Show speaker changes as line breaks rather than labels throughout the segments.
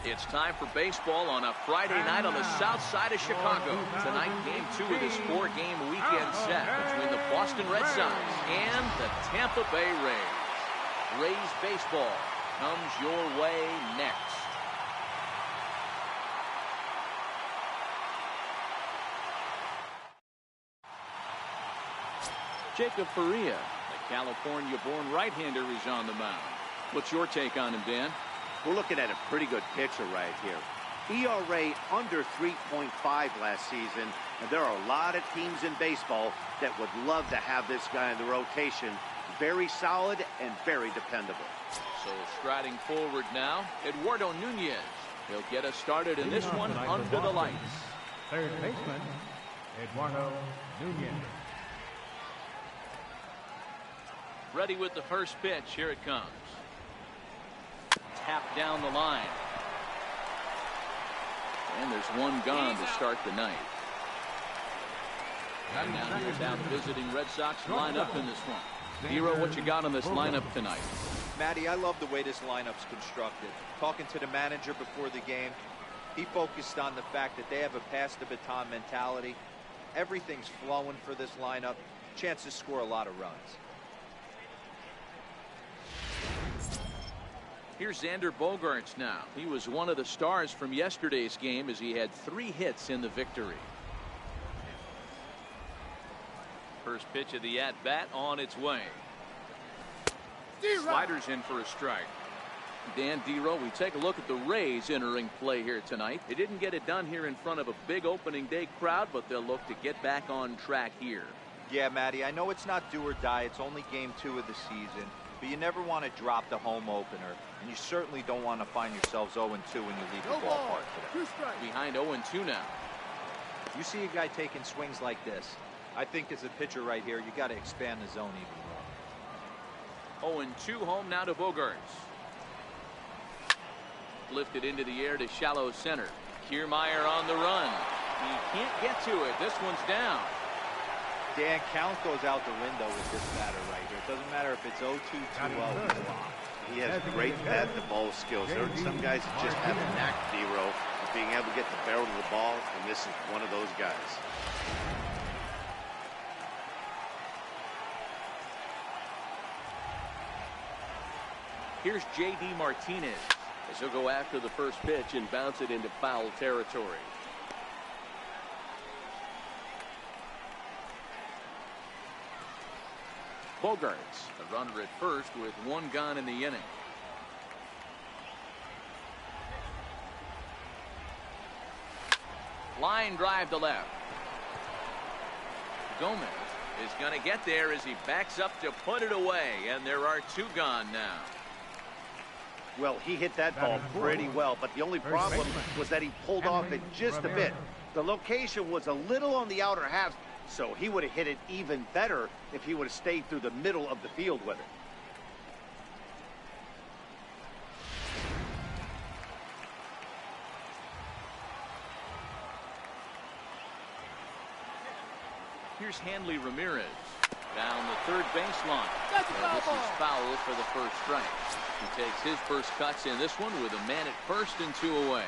It's time for baseball on a Friday night on the south side of Chicago. Tonight, game 2 of this 4-game weekend set between the Boston Red Sox and the Tampa Bay Rays. Rays baseball comes your way next. Jacob Faria, the California-born right-hander, is on the mound. What's your take on him, Dan?
We're looking at a pretty good pitcher right here. ERA under 3.5 last season, and there are a lot of teams in baseball that would love to have this guy in the rotation. Very solid and very dependable.
So striding forward now, Eduardo Nunez. He'll get us started in this one under the lights.
Third baseman, Eduardo Nunez.
Ready with the first pitch. Here it comes. Tap down the line. And there's one gone to start the night. And now here's how the visiting Red Sox line up in this one. Hero, what you got on this lineup tonight?
Matty, I love the way this lineup's constructed. Talking to the manager before the game, he focused on the fact that they have a pass the baton mentality. Everything's flowing for this lineup. Chance to score a lot of runs.
Here's Xander Bogaerts now. He was one of the stars from yesterday's game as he had 3 hits in the victory. First pitch of the at-bat on its way. Sliders in for a strike. Dan Dero, we take a look at the Rays entering play here tonight. They didn't get it done here in front of a big opening day crowd, but they'll look to get back on track here.
Yeah, Matty, I know it's not do or die. It's only game 2 of the season. But you never want to drop the home opener, and you certainly don't want to find yourselves 0-2 when you leave the ballpark today.
Behind 0-2 now.
You see a guy taking swings like this. I think as a pitcher right here, you got to expand the zone even more.
0-2 home now to Bogaerts. Lifted into the air to shallow center. Kiermaier on the run. He can't get to it. This one's down.
Dan, count goes out the window with this batter right here. It doesn't matter if it's 0-2, 2-0.
He has great bat-to-ball skills. There are some guys that just have a knack, Dero, of being able to get the barrel of the ball, and this is one of those guys.
Here's J.D. Martinez as he'll go after the first pitch and bounce it into foul territory. Bogaerts, a runner at first with 1 gone in the inning. Line drive to left. Gomez is going to get there as he backs up to put it away, and there are 2 gone now.
Well, he hit that ball pretty well, but the only problem was that he pulled off it just a bit. The location was a little on the outer half, so he would have hit it even better if he would have stayed through the middle of the field with it.
Here's Hanley Ramirez down the third baseline. This is foul for the first strike. He takes his first cuts in this one with a man at first and 2 away.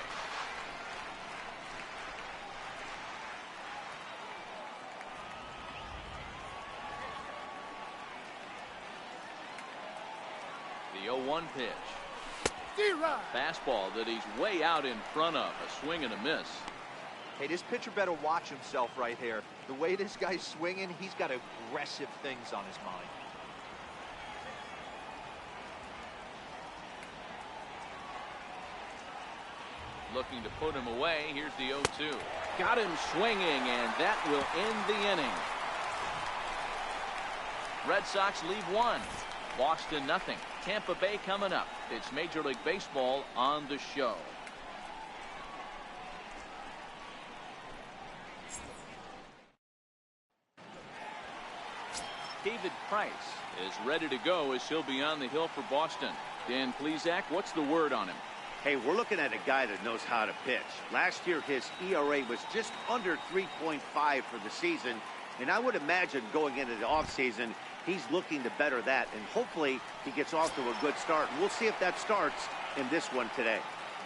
The 0-1 pitch. Fastball that he's way out in front of. A swing and a miss.
Hey, this pitcher better watch himself right here. The way this guy's swinging, he's got aggressive things on his mind.
Looking to put him away. Here's the 0-2. Got him swinging, and that will end the inning. Red Sox leave 1. Boston nothing. Tampa Bay coming up. It's Major League Baseball on the show. David Price is ready to go as he'll be on the hill for Boston. Dan Plesac, what's the word on him?
Hey, we're looking at a guy that knows how to pitch. Last year, his ERA was just under 3.5 for the season, and I would imagine going into the offseason, he's looking to better that, and hopefully he gets off to a good start. And we'll see if that starts in this one today.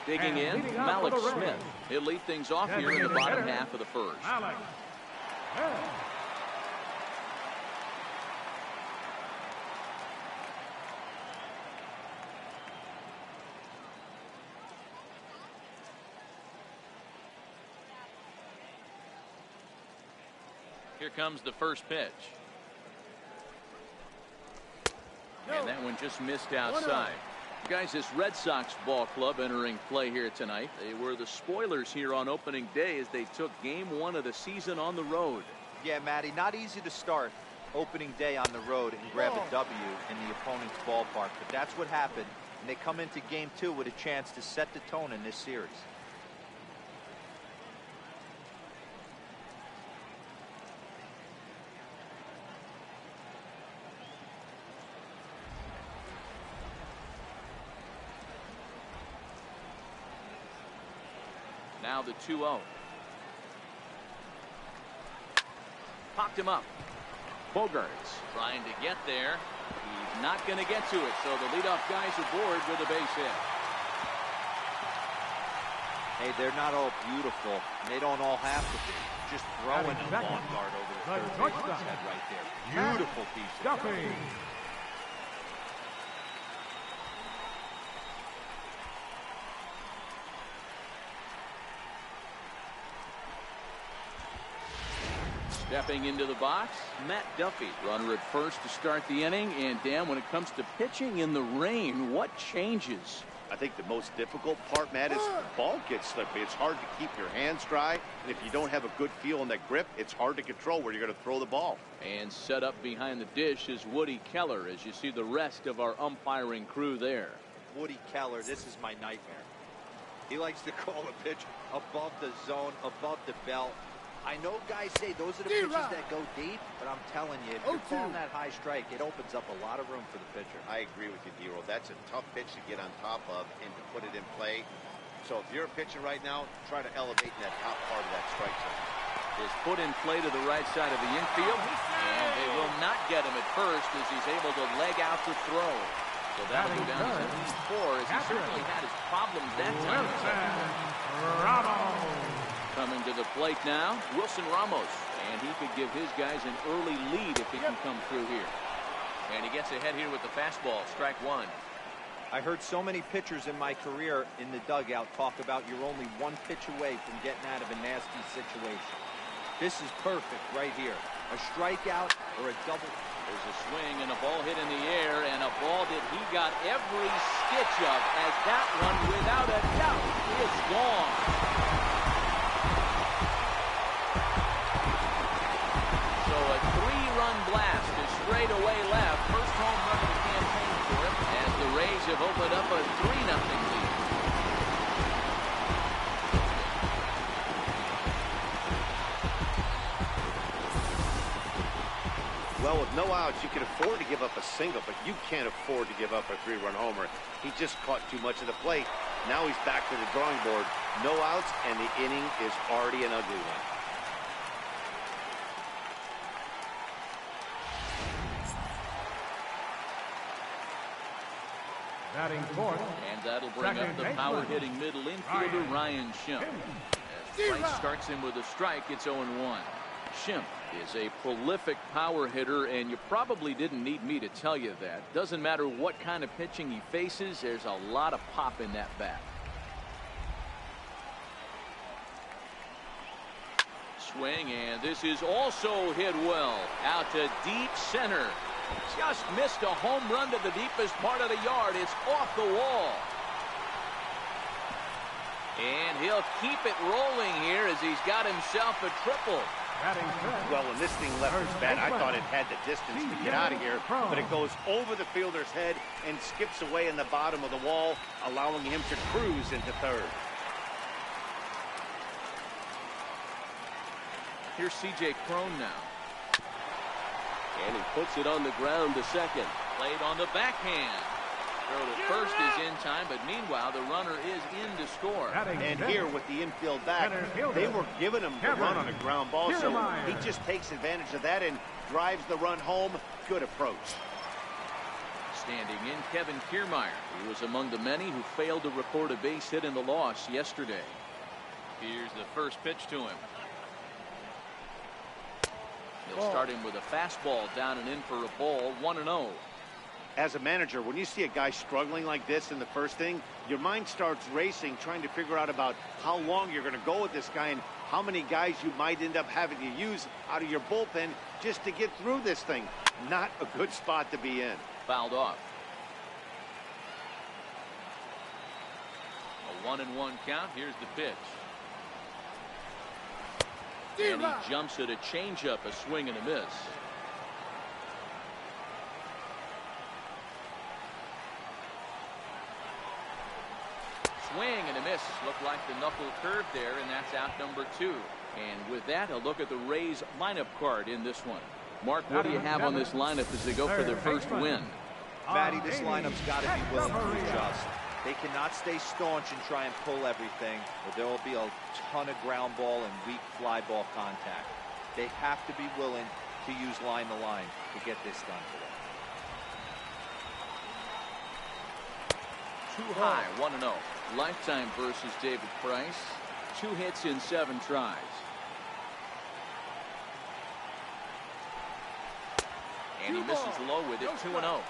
Digging in, Malik Smith. He'll lead things off here in the bottom half of the first.
Malik. Smith.
Here comes the first pitch. And that one just missed outside. Guys, this Red Sox ball club entering play here tonight. They were the spoilers here on opening day as they took game 1 of the season on the road.
Yeah, Matty, not easy to start opening day on the road and grab a W in the opponent's ballpark. But that's what happened, and they come into game 2 with a chance to set the tone in this series.
Now the 2-0. Popped him up. Bogarts trying to get there. He's not going to get to it, so the leadoff guys are bored with a base hit.
Hey, they're not all beautiful. They don't all have to be. Just throwing a lawn dart over the third baseman's head right there. Beautiful piece of
Duffy.
Stepping into the box, Matt Duffy. Runner at first to start the inning. And Dan, when it comes to pitching in the rain, what changes?
I think the most difficult part, Matt, is the ball gets slippery. It's hard to keep your hands dry. And if you don't have a good feel on that grip, it's hard to control where you're going to throw the ball.
And set up behind the dish is Woody Keller as you see the rest of our umpiring crew there.
Woody Keller, this is my nightmare. He likes to call a pitch above the zone, above the belt. I know guys say those are the pitches that go deep, but I'm telling you, if you're calling that high strike, it opens up a lot of room for the pitcher.
I agree with you, D-Roll. That's a tough pitch to get on top of and to put it in play. So if you're a pitcher right now, try to elevate in that top part of that strike zone.
Is put in play to the right side of the infield, and they will not get him at first as he's able to leg out to throw. So that'll go down as at least 4 as he certainly had his problems that time. Coming to the plate now, Wilson Ramos, and he could give his guys an early lead if he can come through here. And he gets ahead here with the fastball, strike 1.
I heard so many pitchers in my career in the dugout talk about you're only 1 pitch away from getting out of a nasty situation. This is perfect right here. A strikeout or a double.
There's a swing and a ball hit in the air, and a ball that he got every stitch of, as that one, without a doubt, is gone. So a 3-run blast is straight away left. First home run of the campaign for him, as the Rays have opened up a 3-0 lead.
Well, with no outs, you can afford to give up a single, but you can't afford to give up a 3-run homer. He just caught too much of the plate. Now he's back to the drawing board. No outs, and the inning is already an ugly one.
Batting fourth.
And that'll bring up the power-hitting middle infielder, Ryan Schimpf. As Price starts him with a strike, it's 0-1. Schimpf is a prolific power hitter, and you probably didn't need me to tell you that. Doesn't matter what kind of pitching he faces, there's a lot of pop in that bat. Swing, and this is also hit well. Out to deep center. Just missed a home run to the deepest part of the yard. It's off the wall. And he'll keep it rolling here as he's got himself a triple.
Well, when this thing left his bat, I thought it had the distance to get out of here, but it goes over the fielder's head and skips away in the bottom of the wall, allowing him to cruise into third.
Here's C.J. Cron now. And he puts it on the ground to second. Played on the backhand. Throw to first is in time, but meanwhile the runner is in to score.
And here with the infield back, they were giving him the run on a ground ball, so he just takes advantage of that and drives the run home. Good approach.
standing in Kevin Kiermaier. He was among the many who failed to record a base hit in the loss yesterday. Here's the first pitch to him. He'll start him with a fastball down and in for a ball, 1-0.
As a manager, when you see a guy struggling like this in the first inning, your mind starts racing, trying to figure out about how long you're going to go with this guy and how many guys you might end up having to use out of your bullpen just to get through this thing. Not a good spot to be in.
Fouled off. A 1-1 count. Here's the pitch. And he jumps at a changeup, a swing and a miss. Swing and a miss. Looked like the knuckle curve there, and that's out number 2. And with that, a look at the Rays lineup card in this one. Mark, what do you have on this lineup as they go for their first win?
Matty, this lineup's got to be willing to adjust. They cannot stay staunch and try and pull everything, or there will be a ton of ground ball and weak fly ball contact. They have to be willing to use line to line to get this done today.
Too high, 1-0. Lifetime versus David Price. 2 hits in 7 tries. And he misses low with it, 2-0.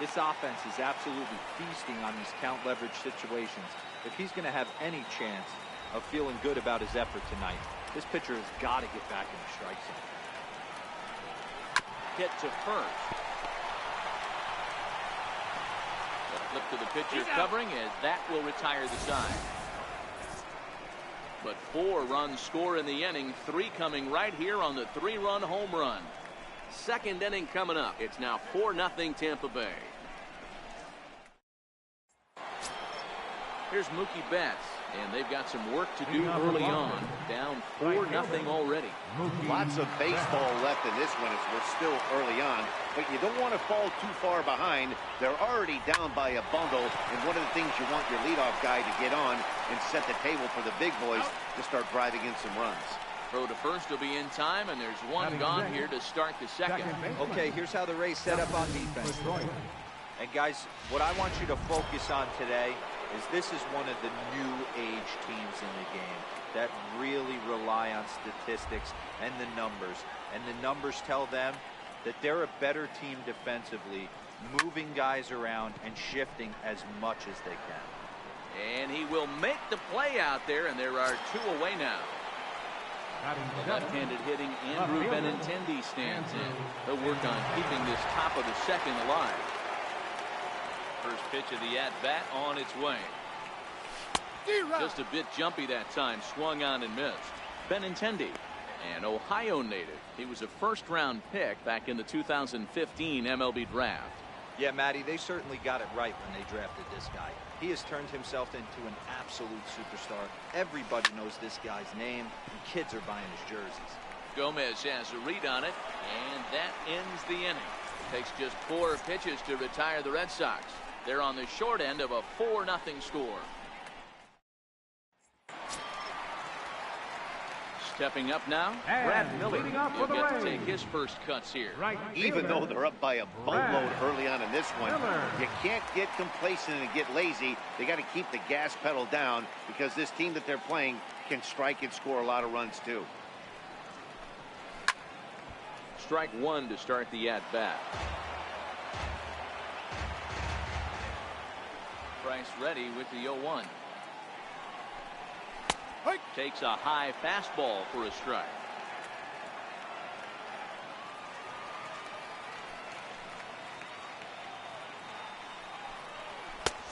This offense is absolutely feasting on these count leverage situations. If he's going to have any chance of feeling good about his effort tonight, this pitcher has got to get back in the strike zone.
Hit to first. The flip to the pitcher covering, as that will retire the side. But 4 runs score in the inning, 3 coming right here on the 3-run home run. Second inning coming up. It's now 4-0 Tampa Bay. Here's Mookie Betts, and they've got some work to do early on. Down 4-0 already.
Lots of baseball left in this one as we're still early on, but you don't want to fall too far behind. They're already down by a bundle, and one of the things you want your leadoff guy to get on and set the table for the big boys to start driving in some runs.
Throw to first will be in time, and there's one gone here to start the second.
Okay, here's how the Rays set up on defense. And guys, what I want you to focus on today is this is one of the new age teams in the game that really rely on statistics and the numbers. And the numbers tell them that they're a better team defensively, moving guys around and shifting as much as they can.
And he will make the play out there, and there are 2 away now. Left-handed hitting Andrew Benintendi stands in. He'll work on keeping this top of the second alive. First pitch of the at-bat on its way. Just a bit jumpy that time. Swung on and missed. Benintendi, an Ohio native. He was a first-round pick back in the 2015 MLB draft.
Yeah, Matty, they certainly got it right when they drafted this guy. He has turned himself into an absolute superstar. Everybody knows this guy's name, and kids are buying his jerseys.
Gomez has a read on it, and that ends the inning. It takes just 4 pitches to retire the Red Sox. They're on the short end of a 4-0 score. Stepping up now, Brad Miller. He'll get to take his first cuts here.
Even though they're up by a boatload early on in this one, you can't get complacent and get lazy. They got to keep the gas pedal down because this team that they're playing can strike and score a lot of runs too.
Strike 1 to start the at-bat. Price ready with the 0-1. Takes a high fastball for a strike.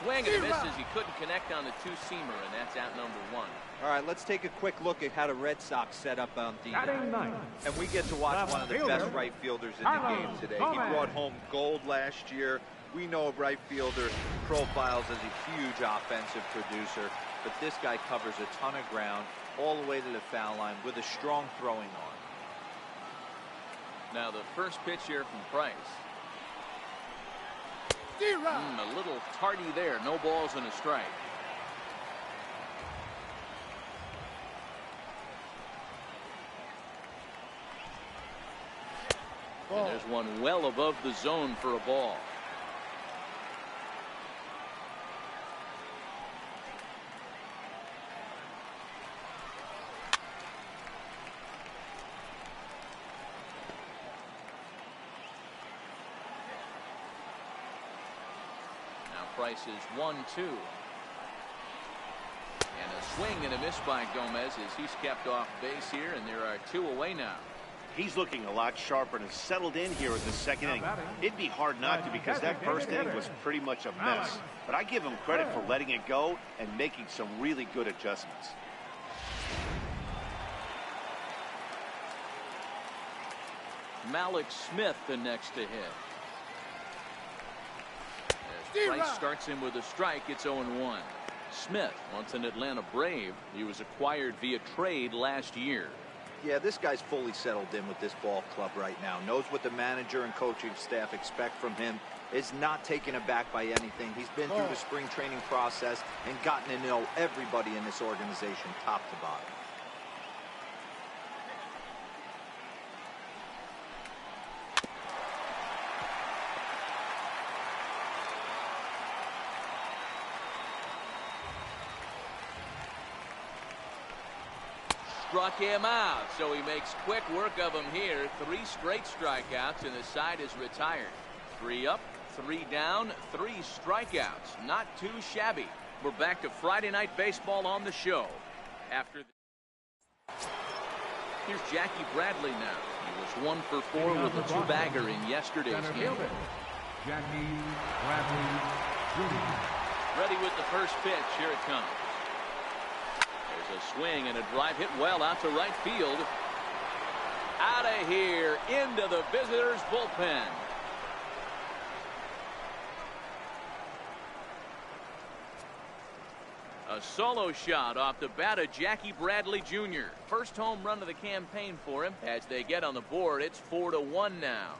Swing and misses. He couldn't connect on the 2-seamer, and that's out number 1.
All right, let's take a quick look at how the Red Sox set up on defense. And we get to watch one of the best right fielders in the game today. He brought home gold last year. We know a right fielder profiles as a huge offensive producer, but this guy covers a ton of ground all the way to the foul line with a strong throwing arm.
Now the first pitch here from Price. A little tardy there. No balls and a strike. And there's one well above the zone for a ball. Price is 1-2. And a swing and a miss by Gomez as he's kept off base here, and there are 2 away now.
He's looking a lot sharper and has settled in here in the second inning. It'd be hard not to because that first inning was pretty much a mess. But I give him credit for letting it go and making some really good adjustments.
Malik Smith the next to hit. As Price starts him with a strike, it's 0-1. Smith, once an Atlanta Brave, he was acquired via trade last year.
Yeah, this guy's fully settled in with this ball club right now. Knows what the manager and coaching staff expect from him. Is not taken aback by anything. He's been through the spring training process and gotten to know everybody in this organization top to bottom.
Struck him out, so he makes quick work of him here. 3 straight strikeouts, and the side is retired. 3 up, 3 down, 3 strikeouts. Not too shabby. We're back to Friday Night Baseball on the show. Here's Jackie Bradley now. He was 1 for 4 with a 2-bagger in yesterday's game.
Jackie Bradley Jr.
Ready with the first pitch. Here it comes. There's a swing and a drive hit well out to right field. Out of here into the visitors' bullpen. A solo shot off the bat of Jackie Bradley Jr. First home run of the campaign for him. As they get on the board, it's 4-1 now.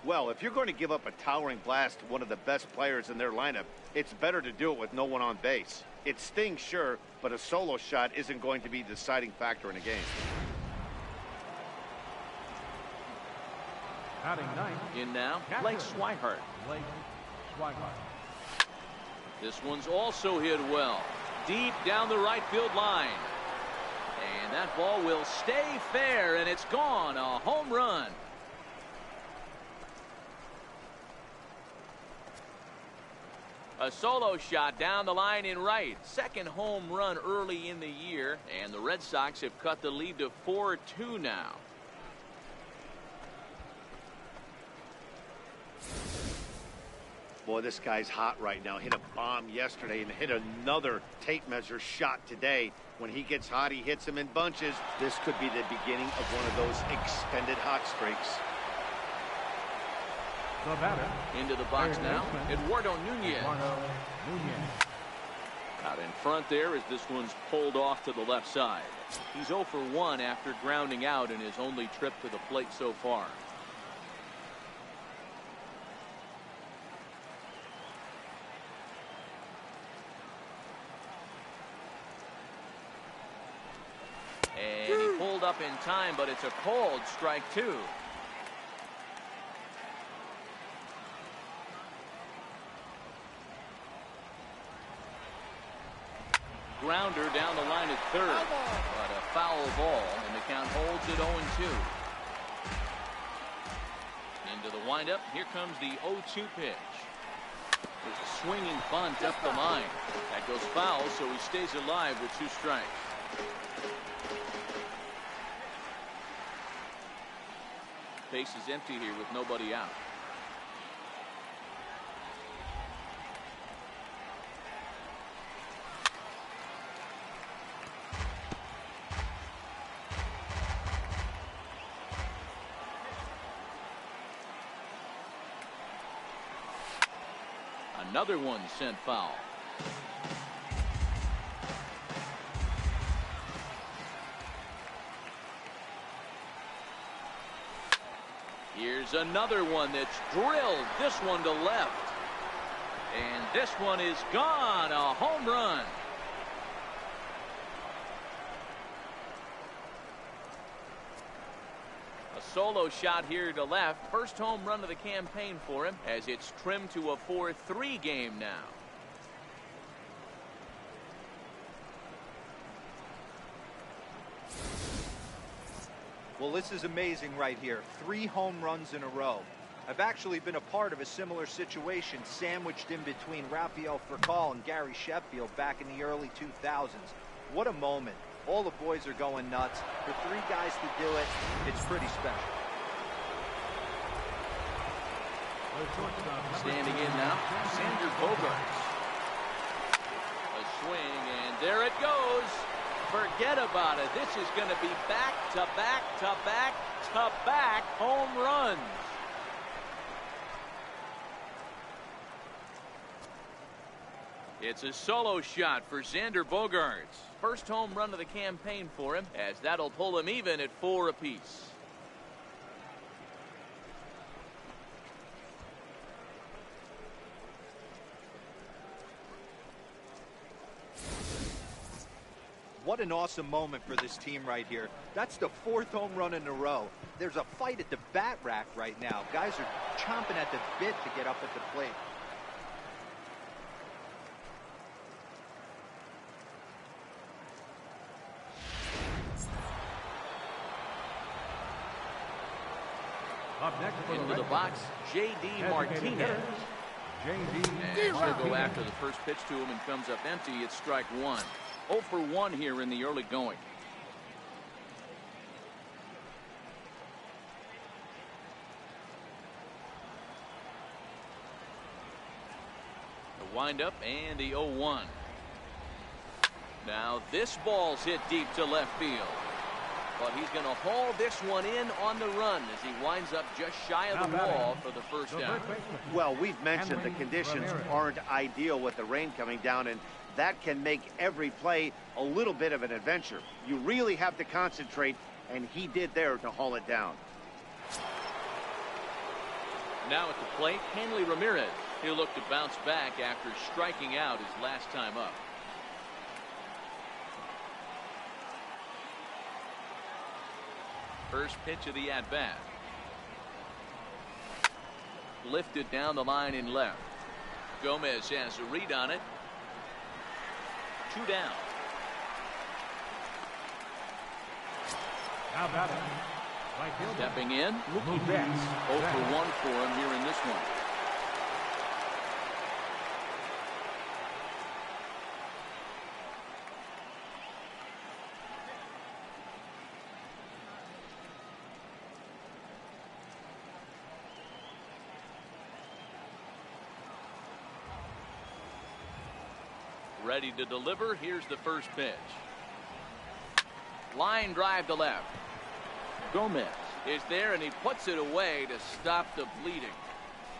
Well, if you're going to give up a towering blast to one of the best players in their lineup, it's better to do it with no one on base. It stings, sure, but a solo shot isn't going to be the deciding factor in a game.
Batting ninth.
In now, Blake Swihart.
Blake Swihart.
This one's also hit well. Deep down the right field line. And that ball will stay fair, and it's gone. A home run. A solo shot down the line in right. Second home run early in the year, and the Red Sox have cut the lead to 4-2 now.
Boy, this guy's hot right now. Hit a bomb yesterday and hit another tape measure shot today. When he gets hot, he hits them in bunches. This could be the beginning of one of those extended hot streaks.
The batter.
Into the box now, Eduardo Nunez. Out in front there as this one's pulled off to the left side. He's 0 for 1 after grounding out in his only trip to the plate so far. And he pulled up in time, but it's a cold strike 2. Grounder down the line at third, but a foul ball, and the count holds at 0-2. Into the windup, here comes the 0-2 pitch. There's a swinging bunt up the line. That goes foul, so he stays alive with 2 strikes. Base is empty here with nobody out. Another one sent foul. Here's another one that's drilled. This one to left. And this one is gone. A home run. Solo shot here to left. First home run of the campaign for him as it's trimmed to a 4-3 game now.
Well, this is amazing right here. 3 home runs in a row. I've actually been a part of a similar situation sandwiched in between Rafael Furcal and Gary Sheffield back in the early 2000s. What a moment. All the boys are going nuts. For 3 guys to do it, it's pretty special.
Standing in now, Xander Bogaerts. A swing, and there it goes. Forget about it. This is going to be back-to-back-to-back-to-back home runs. It's a solo shot for Xander Bogaerts. First home run of the campaign for him, as that'll pull him even at 4 apiece.
What an awesome moment for this team right here. That's the 4th home run in a row. There's a fight at the bat rack right now. Guys are chomping at the bit to get up at the plate.
Up next for
Into the box, J.D. Martinez.
J.D.
And he'll go after the first pitch to him and comes up empty. It's strike 1. 0 for 1 here in the early going. The windup and the 0-1. Now this ball's hit deep to left field. But he's going to haul this one in on the run as he winds up just shy of the wall for the first out.
Well, we've mentioned the conditions aren't ideal with the rain coming down, and that can make every play a little bit of an adventure. You really have to concentrate, and he did there to haul it down.
Now at the plate, Hanley Ramirez. He'll look to bounce back after striking out his last time up. First pitch of the at-bat. Lifted down the line in left. Gomez has a read on it. 2 down.
How about it? Right fielder.
Stepping in, Mookie
Betts.
0 for 1 for him here in this one. Ready to deliver. Here's the first pitch. Line drive to left. Gomez is there, and he puts it away to stop the bleeding.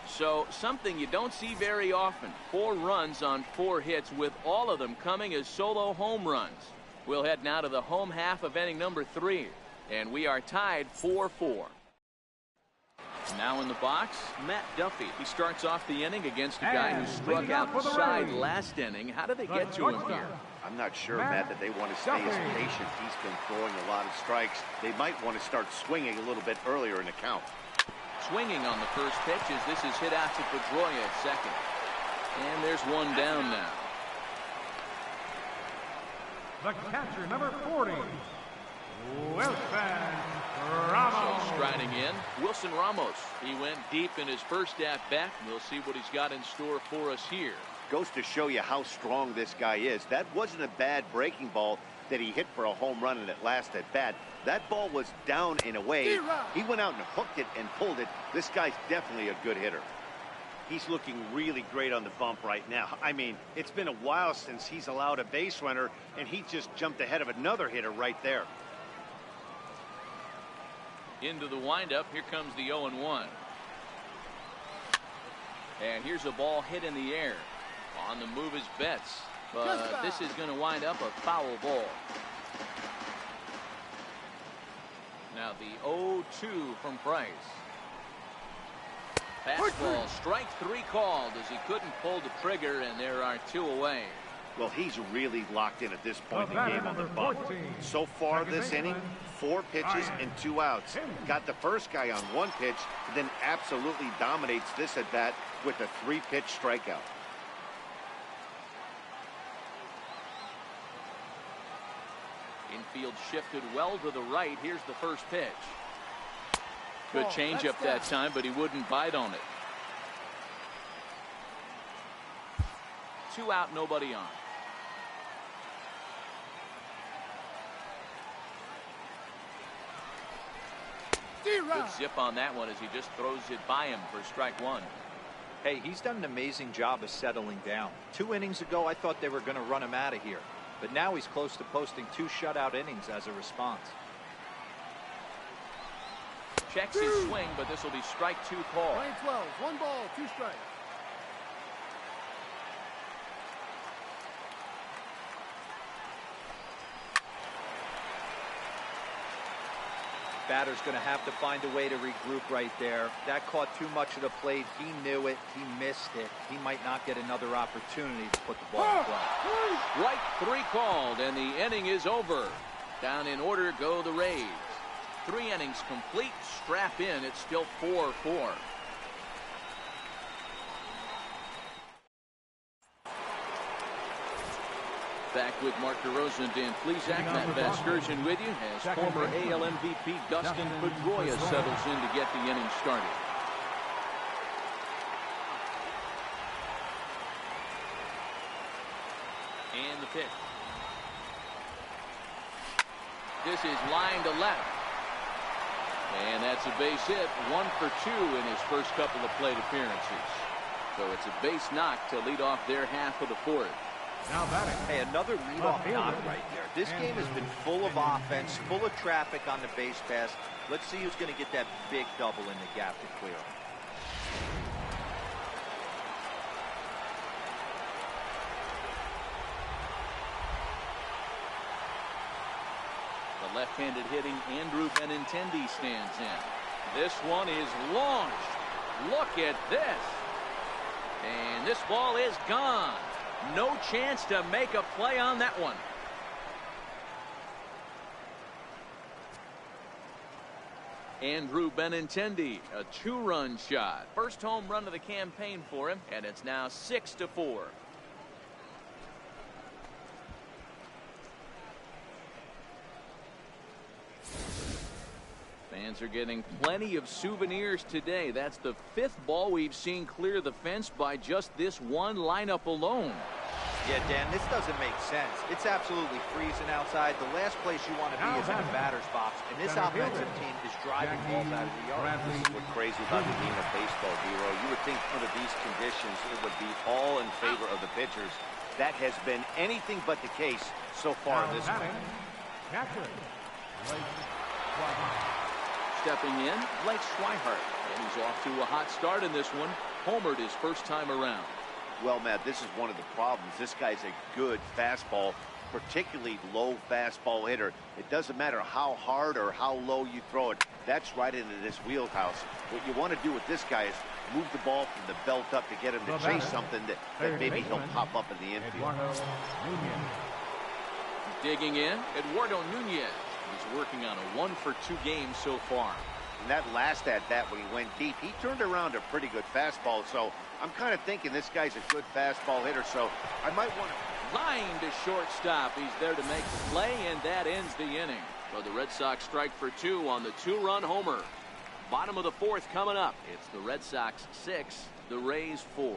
So something you don't see very often. 4 runs on 4 hits, with all of them coming as solo home runs. We'll head now to the home half of inning number 3, and we are tied 4-4. Now in the box, Matt Duffy. He starts off the inning against a guy who struck out the side last inning. How did they get to him here?
I'm not sure, Matt, that they want to stay as patient. He's been throwing a lot of strikes. They might want to start swinging a little bit earlier in the count.
Swinging on the first pitch as this is hit out to Pedroia at second. And there's one down now.
The catcher, number 40, Wilson Ramos.
So striding in, Wilson Ramos. He went deep in his first at-bat. We'll see what he's got in store for us here.
Goes to show you how strong this guy is. That wasn't a bad breaking ball that he hit for a home run in that last at-bat. That ball was down and away. He went out and hooked it and pulled it. This guy's definitely a good hitter. He's looking really great on the bump right now. I mean, it's been a while since he's allowed a base runner, and he just jumped ahead of another hitter right there.
Into the windup. Here comes the 0-1. And here's a ball hit in the air. On the move is Betts. But this is going to wind up a foul ball. Now the 0-2 from Price. Fastball, strike 3 called as he couldn't pull the trigger, and there are 2 away.
Well, he's really locked in at this point in the game on the bump. So far this inning, 4 pitches and 2 outs. Got the first guy on 1 pitch, then absolutely dominates this at bat with a 3-pitch strikeout.
Infield shifted well to the right. Here's the first pitch. Good changeup that time, but he wouldn't bite on it. 2 out, nobody on. Good zip on that one as he just throws it by him for strike one.
Hey, he's done an amazing job of settling down. 2 innings ago, I thought they were going to run him out of here. But now he's close to posting 2 shutout innings as a response.
Checks his swing, but this will be strike 2 call.
Line 12, 1 ball, 2 strikes.
Batter's going to have to find a way to regroup right there. That caught too much of the plate. He knew it. He missed it. He might not get another opportunity to put the ball in play.
Strike 3 called, and the inning is over. Down in order go the Rays. 3 innings complete. Strap in. It's still 4-4. Back with Mark DeRosa and Dan Plesac. Matt Vasgersian with you as former AL MVP Dustin Pedroia settles in to get the inning started. And the pitch. This is line to left. And that's a base hit. 1 for 2 in his first couple of plate appearances. So it's a base knock to lead off their half of the 4th.
Now batting.
Hey, another leadoff knock right there. This game has been full of offense, full of traffic on the base pass. Let's see who's going to get that big double in the gap to clear.
The left-handed hitting Andrew Benintendi stands in. This one is launched. Look at this. And this ball is gone. No chance to make a play on that one. Andrew Benintendi, a 2-run shot. First home run of the campaign for him, and it's now 6-4. Fans are getting plenty of souvenirs today. That's the 5th ball we've seen clear the fence by just this one lineup alone.
Yeah, Dan, this doesn't make sense. It's absolutely freezing outside. The last place you want to be is in the batter's box, and this offensive team is driving balls out of the yard.
This is what's crazy about the game of baseball, Hero. You would think under these conditions it would be all in favor of the pitchers. That has been anything but the case so far this week.
Catcher.
Stepping in, Blake Swihart, and he's off to a hot start in this one. Homered his first time around.
Well, Matt, this is one of the problems. This guy's a good fastball, particularly low fastball hitter. It doesn't matter how hard or how low you throw it. That's right into this wheelhouse. What you want to do with this guy is move the ball from the belt up to get him to chase something that maybe he'll pop up in the infield.
Digging in, Eduardo Nunez. He's working on a 1 for 2 game so far.
And that last at-bat when he went deep, he turned around a pretty good fastball. So I'm kind of thinking this guy's a good fastball hitter. So I might want to...
Line to shortstop. He's there to make the play, and that ends the inning. So the Red Sox strike for 2 on the 2-run homer. Bottom of the 4th coming up. It's the Red Sox 6, the Rays 4.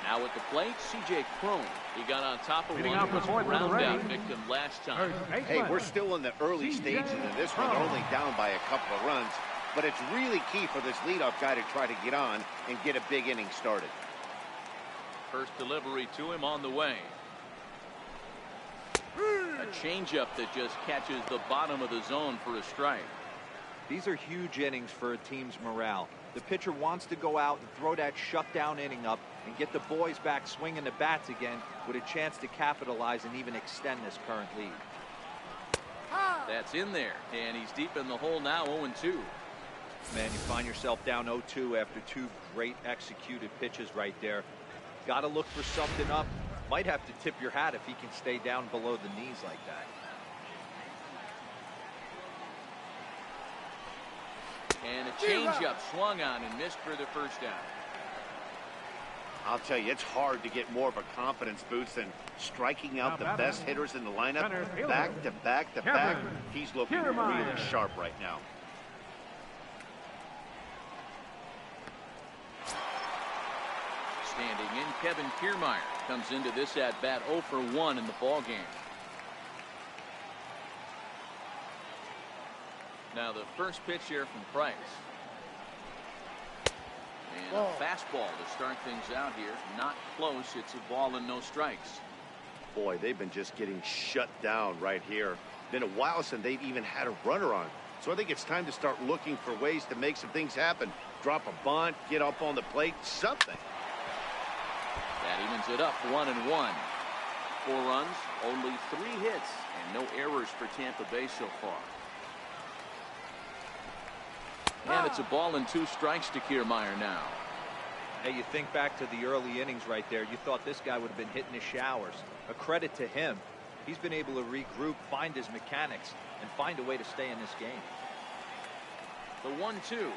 Now at the plate, C.J. Cron. He got on top of one of his roundout victim last time.
Hey, we're still in the early stages of this one. They're only down by a couple of runs. But it's really key for this leadoff guy to try to get on and get a big inning started.
First delivery to him on the way. A changeup that just catches the bottom of the zone for a strike.
These are huge innings for a team's morale. The pitcher wants to go out and throw that shutdown inning up and get the boys back swinging the bats again with a chance to capitalize and even extend this current lead.
That's in there, and he's deep in the hole now, 0-2.
Man, you find yourself down 0-2 after 2 great executed pitches right there. Got to look for something up. Might have to tip your hat if he can stay down below the knees like that.
And a changeup swung on and missed for the first out.
I'll tell you, it's hard to get more of a confidence boost than striking out the best hitters in the lineup back to back to back. He's looking really sharp right now.
Standing in, Kevin Kiermaier comes into this at bat 0 for 1 in the ball game. Now the first pitch here from Price. And a fastball to start things out here. Not close. It's a ball and no strikes.
Boy, they've been just getting shut down right here. Been a while since they've even had a runner on. So I think it's time to start looking for ways to make some things happen. Drop a bunt, get up on the plate, something.
That evens it up 1-1. 4 runs, only 3 hits, and no errors for Tampa Bay so far. And it's a ball and 2 strikes to Kiermaier now.
Hey, you think back to the early innings right there. You thought this guy would have been hitting his showers. A credit to him. He's been able to regroup, find his mechanics, and find a way to stay in this game.
The 1-2.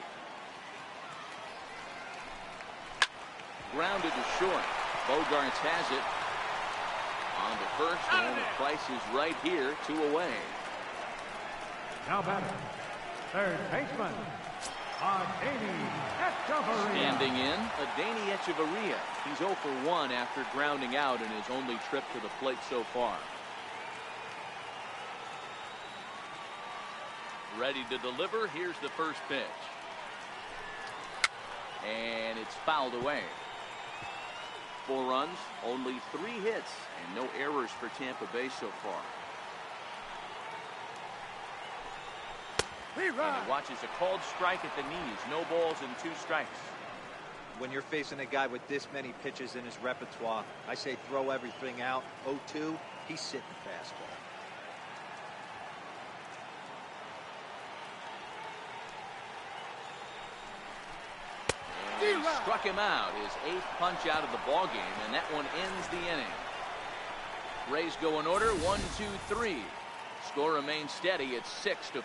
Grounded to short. Bogarts has it. On the first, and the Price is right here, 2 away.
Now batter, third baseman,
Standing in, Adeiny Echeverria. He's 0 for 1 after grounding out in his only trip to the plate so far. Ready to deliver. Here's the first pitch. And it's fouled away. 4 runs, only 3 hits, and no errors for Tampa Bay so far. And he watches a called strike at the knees. No balls and 2 strikes.
When you're facing a guy with this many pitches in his repertoire, I say throw everything out. 0-2, he's sitting fastball.
And he struck him out, his 8th punch out of the ball game, and that one ends the inning. Rays go in order, 1, 2, 3. Score remains steady at 6-4.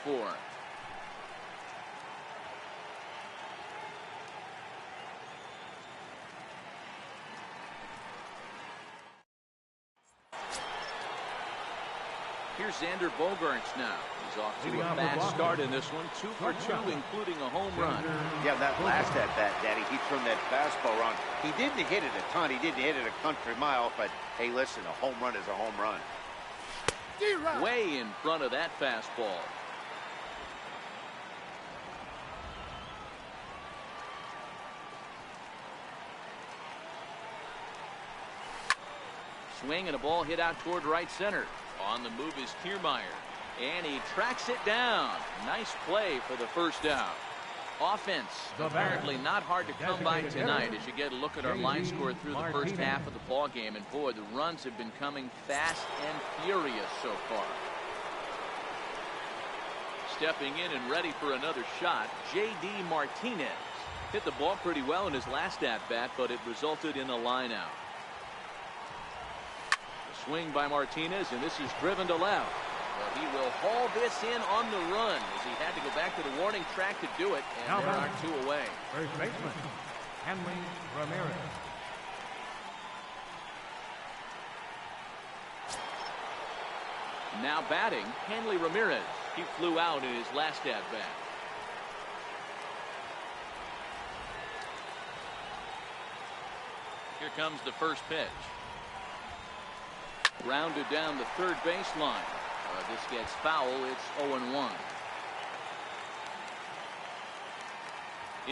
Here's Xander Bogaerts now. He's off to a fast start in this one. 2 for 2, including a home run.
Yeah, that last at-bat, Daddy, he turned that fastball around. He didn't hit it a ton. He didn't hit it a country mile. But, hey, listen, a home run is a home run.
Way in front of that fastball. Swing and a ball hit out toward right center. On the move is Kiermaier, and he tracks it down. Nice play for the first out. Offense apparently not hard to come by tonight as you get a look at our line score through the first half of the ball game. And boy, the runs have been coming fast and furious so far. Stepping in and ready for another shot, J.D. Martinez. Hit the ball pretty well in his last at-bat, but it resulted in a line out. Swing by Martinez, and this is driven to left. But he will haul this in on the run as he had to go back to the warning track to do it, and there are 2 away.
First baseman, Hanley Ramirez.
Now batting, Hanley Ramirez. He flew out in his last at-bat. Here comes the first pitch. Rounded down the third baseline. This gets foul. It's 0-1.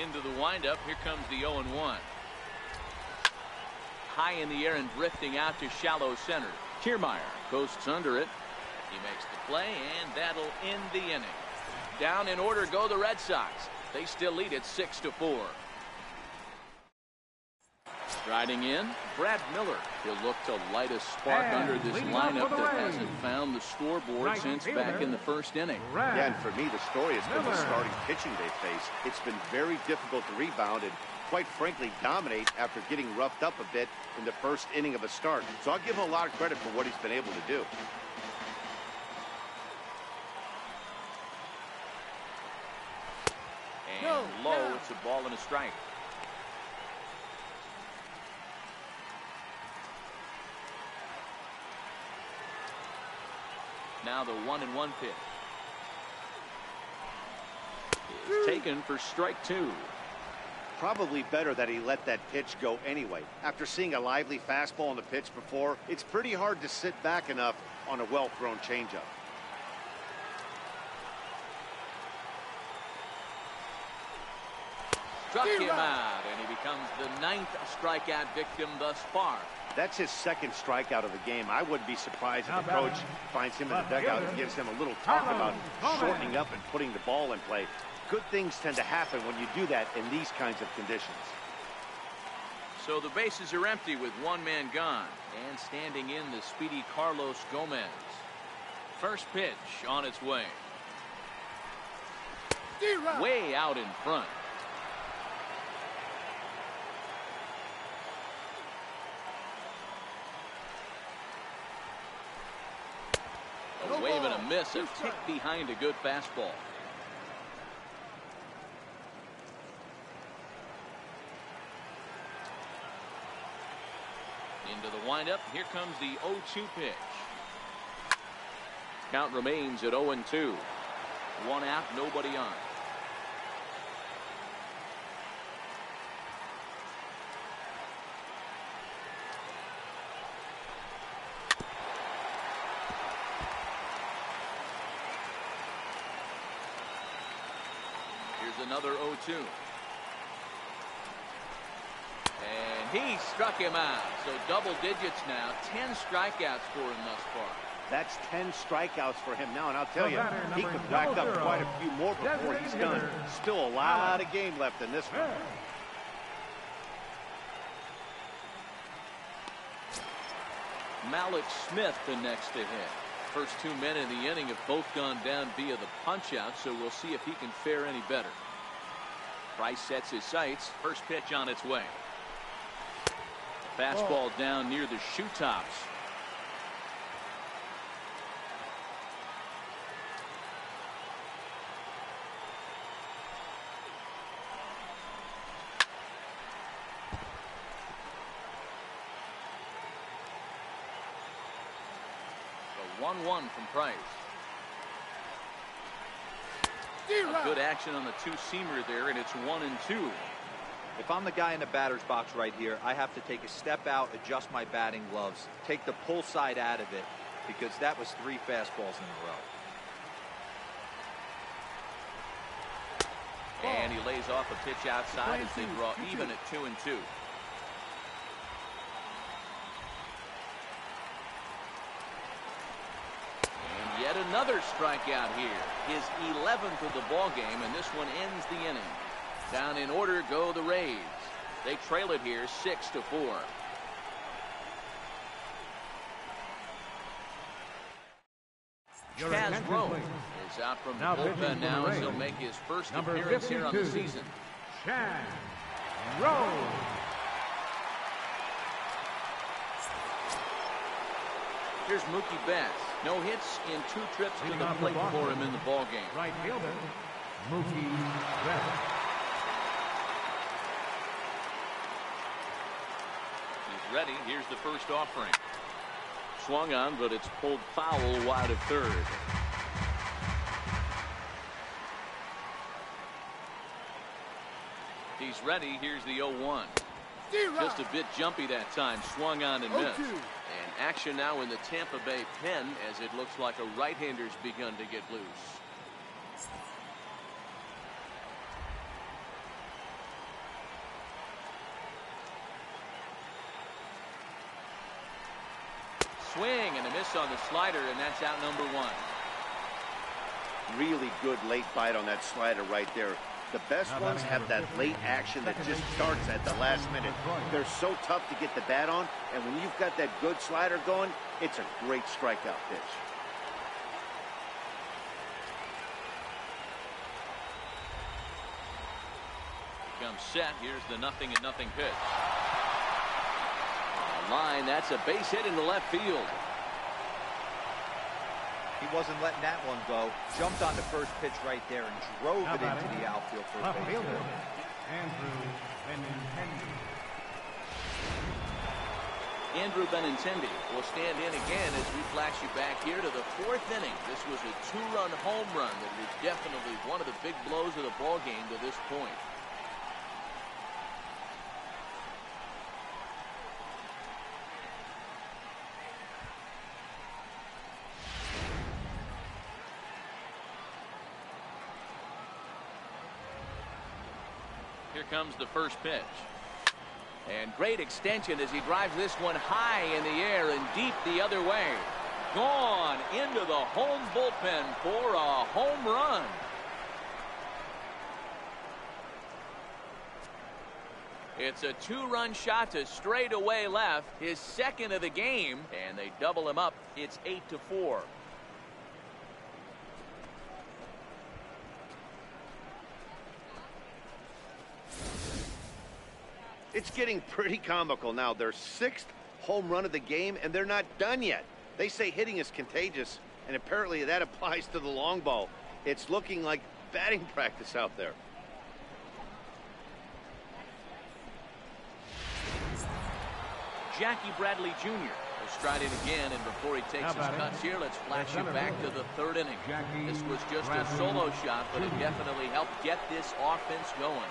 Into the windup. Here comes the 0-1. High in the air and drifting out to shallow center. Kiermaier coasts under it. He makes the play, and that'll end the inning. Down in order go the Red Sox. They still lead it 6-4. Striding in, Brad Miller. He'll look to light a spark under this lineup that hasn't found the scoreboard since back in the first inning.
Yeah, and for me, the story has been the starting pitching they face. It's been very difficult to rebound and, quite frankly, dominate after getting roughed up a bit in the first inning of a start. So I'll give him a lot of credit for what he's been able to do.
And low, it's a ball and a strike. Now the 1-1 pitch. It's taken for strike 2.
Probably better that he let that pitch go anyway. After seeing a lively fastball on the pitch before, it's pretty hard to sit back enough on a well-thrown changeup.
Struck him out, and he becomes the 9th strikeout victim thus far.
That's his 2nd strikeout of the game. I wouldn't be surprised if the coach finds him in the dugout and gives him a little talk about shortening up and putting the ball in play. Good things tend to happen when you do that in these kinds of conditions.
So the bases are empty with one man gone, and standing in the speedy Carlos Gomez. First pitch on its way. Way out in front. A wave and a miss, a tick behind a good fastball. Into the windup. Here comes the 0-2 pitch. Count remains at 0-2. One out, nobody on. Here's another 0-2. And he struck him out. So double digits now. 10 strikeouts for him thus far.
That's 10 strikeouts for him now, and I'll tell you, he could rack up quite a few more before he's done. Still a lot of game left in this one.
Malik Smith the next to hit. First 2 men in the inning have both gone down via the punch-out, so we'll see if he can fare any better. Price sets his sights. First pitch on its way. Fastball down near the shoe tops. The 1-1 from Price. A good action on the two-seamer there, and it's 1-2.
If I'm the guy in the batter's box right here, I have to take a step out, adjust my batting gloves, take the pull side out of it, because that was 3 fastballs in a row.
And he lays off a pitch outside as they draw even at 2-2. And yet another strikeout here. His 11th of the ball game, and this one ends the inning. Down in order go the Rays. They trail it here 6-4. Chaz Rowe is out from the bullpen now as he'll make his first appearance here on the season.
Chaz Rowe.
Here's Mookie Betts. No hits in 2 trips to the plate for him in the ball game.
Right fielder, Mookie Betts.
He's ready. Here's the first offering. Swung on, but it's pulled foul wide of third. He's ready. Here's the 0-1. Just a bit jumpy that time. Swung on and missed. And action now in the Tampa Bay pen as it looks like a right-hander's begun to get loose. Swing and a miss on the slider, and that's out number 1.
Really good late bite on that slider right there. The best ones have that late action that just starts at the last minute. They're so tough to get the bat on, and when you've got that good slider going, it's a great strikeout pitch.
Comes set. Here's the 0-0 pitch. Line, that's a base hit into left field.
He wasn't letting that one go. Jumped on the first pitch right there and drove it into the outfield for a base hit.
Andrew Benintendi will stand in again as we flash you back here to the 4th inning. This was a 2-run home run that was definitely one of the big blows of the ball game to this point. Here comes the first pitch. And great extension as he drives this one high in the air and deep the other way. Gone into the home bullpen for a home run. It's a 2-run shot to straightaway left, his 2nd of the game, and they double him up. It's 8-4.
It's getting pretty comical now. Their 6th home run of the game, and they're not done yet. They say hitting is contagious, and apparently that applies to the long ball. It's looking like batting practice out there.
Jackie Bradley Jr. will stride in again, and before he takes his cuts here, let's flash you back to the 3rd inning. This was just a solo shot, but it definitely helped get this offense going.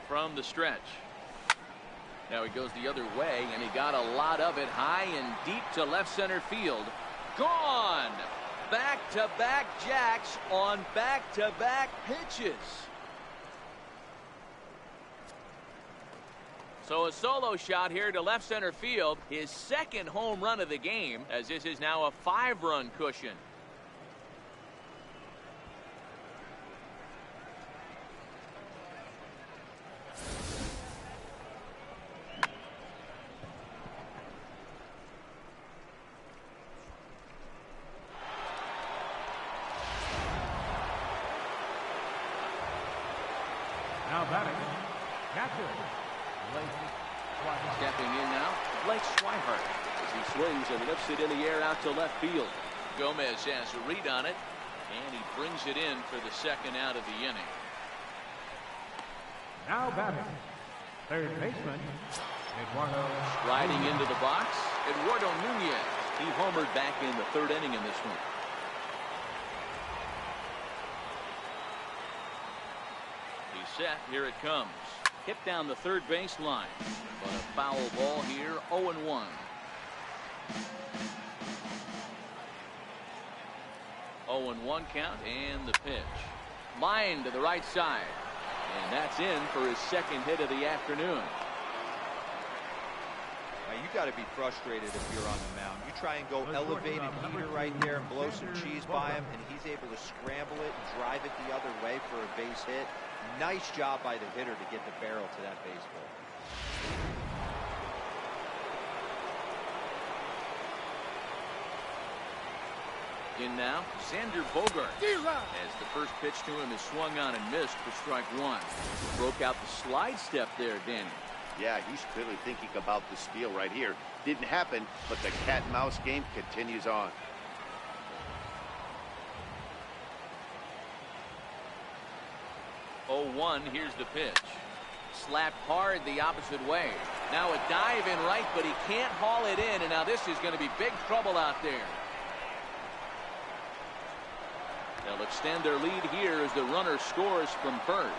From the stretch. Now he goes the other way, and he got a lot of it high and deep to left center field. Gone! Back-to-back jacks on back-to-back pitches. So a solo shot here to left center field, his 2nd home run of the game, as this is now a 5-run cushion.
Now batting, catcher.
Stepping in now, Blake Swihart as he swings and lifts it in the air out to left field. Gomez has a read on it, and he brings it in for the 2nd out of the inning.
Now batting, 3rd baseman, Eduardo.
Riding into the box, Eduardo Nunez. He homered back in the 3rd inning in this one. Set. Here it comes. Hit down the 3rd baseline. But a foul ball here. 0-1. 0-1 count and the pitch. Line to the right side. And that's in for his 2nd hit of the afternoon.
Now you got to be frustrated if you're on the mound. You try and go elevated heater right there and blow some cheese by him, and he's able to scramble it and drive it the other way for a base hit. Nice job by the hitter to get the barrel to that baseball.
In now, Xander Bogaerts. As the first pitch to him is swung on and missed for strike 1. Broke out the slide step there, Danny.
Yeah, he's clearly thinking about the steal right here. Didn't happen, but the cat-and-mouse game continues on.
Here's the pitch. Slapped hard the opposite way. Now a dive in right, but he can't haul it in, and now this is going to be big trouble out there. They'll extend their lead here as the runner scores from first.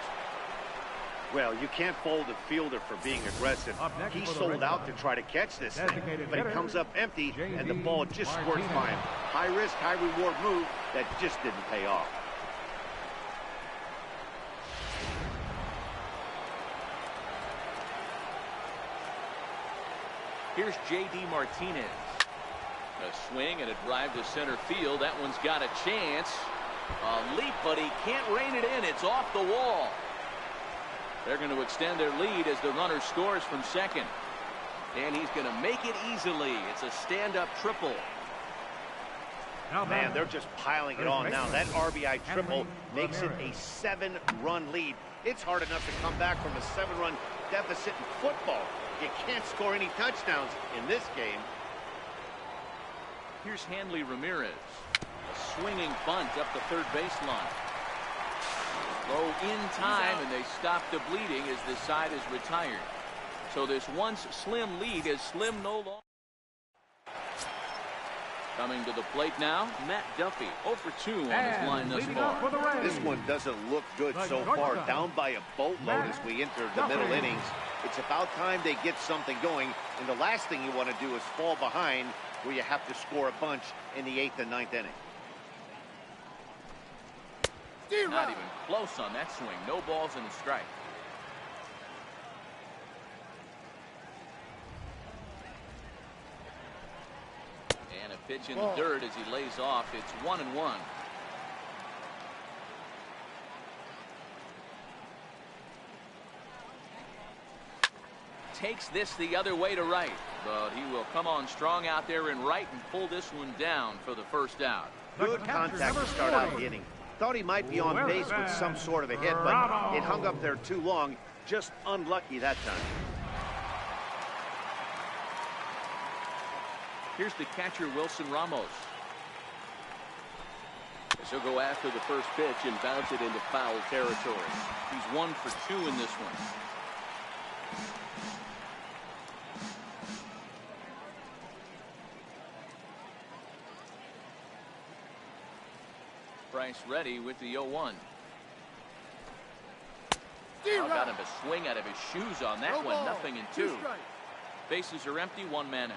Well, you can't fault the fielder for being aggressive. He sold out to try to catch this thing, but it comes up empty, and the ball just squirts by him. High risk, high reward move that just didn't pay off.
Here's J.D. Martinez. A swing and a drive to center field. That one's got a chance. A leap, but he can't rein it in. It's off the wall. They're going to extend their lead as the runner scores from second. And he's going to make it easily. It's a stand-up triple.
Man, they're just piling it on now. That RBI triple makes it a 7-run lead. It's hard enough to come back from a 7-run deficit in football. You can't score any touchdowns in this game.
Here's Hanley Ramirez. Swinging bunt up the third baseline. Throw in time, and they stop the bleeding as the side is retired. So this once slim lead is slim no longer. Coming to the plate now, Matt Duffy, 0 for 2 on his line thus far.
This one doesn't look good so far. Down by a boatload as we enter the middle innings. It's about time they get something going, and the last thing you want to do is fall behind where you have to score a bunch in the 8th and 9th inning.
Not even close on that swing. No balls and a strike. And a pitch in the dirt as he lays off. It's 1-1. Takes this the other way to right, but he will come on strong out there in right and pull this one down for the first out.
Good contact to start out the inning. Thought he might be on base with some sort of a hit, but it hung up there too long. Just unlucky that time.
Here's the catcher, Wilson Ramos. He'll go after the first pitch and bounce it into foul territory. He's 1 for 2 in this one. Price ready with the 0-1. Got him a swing out of his shoes on that one. 0-2. Bases are empty. 1 man out.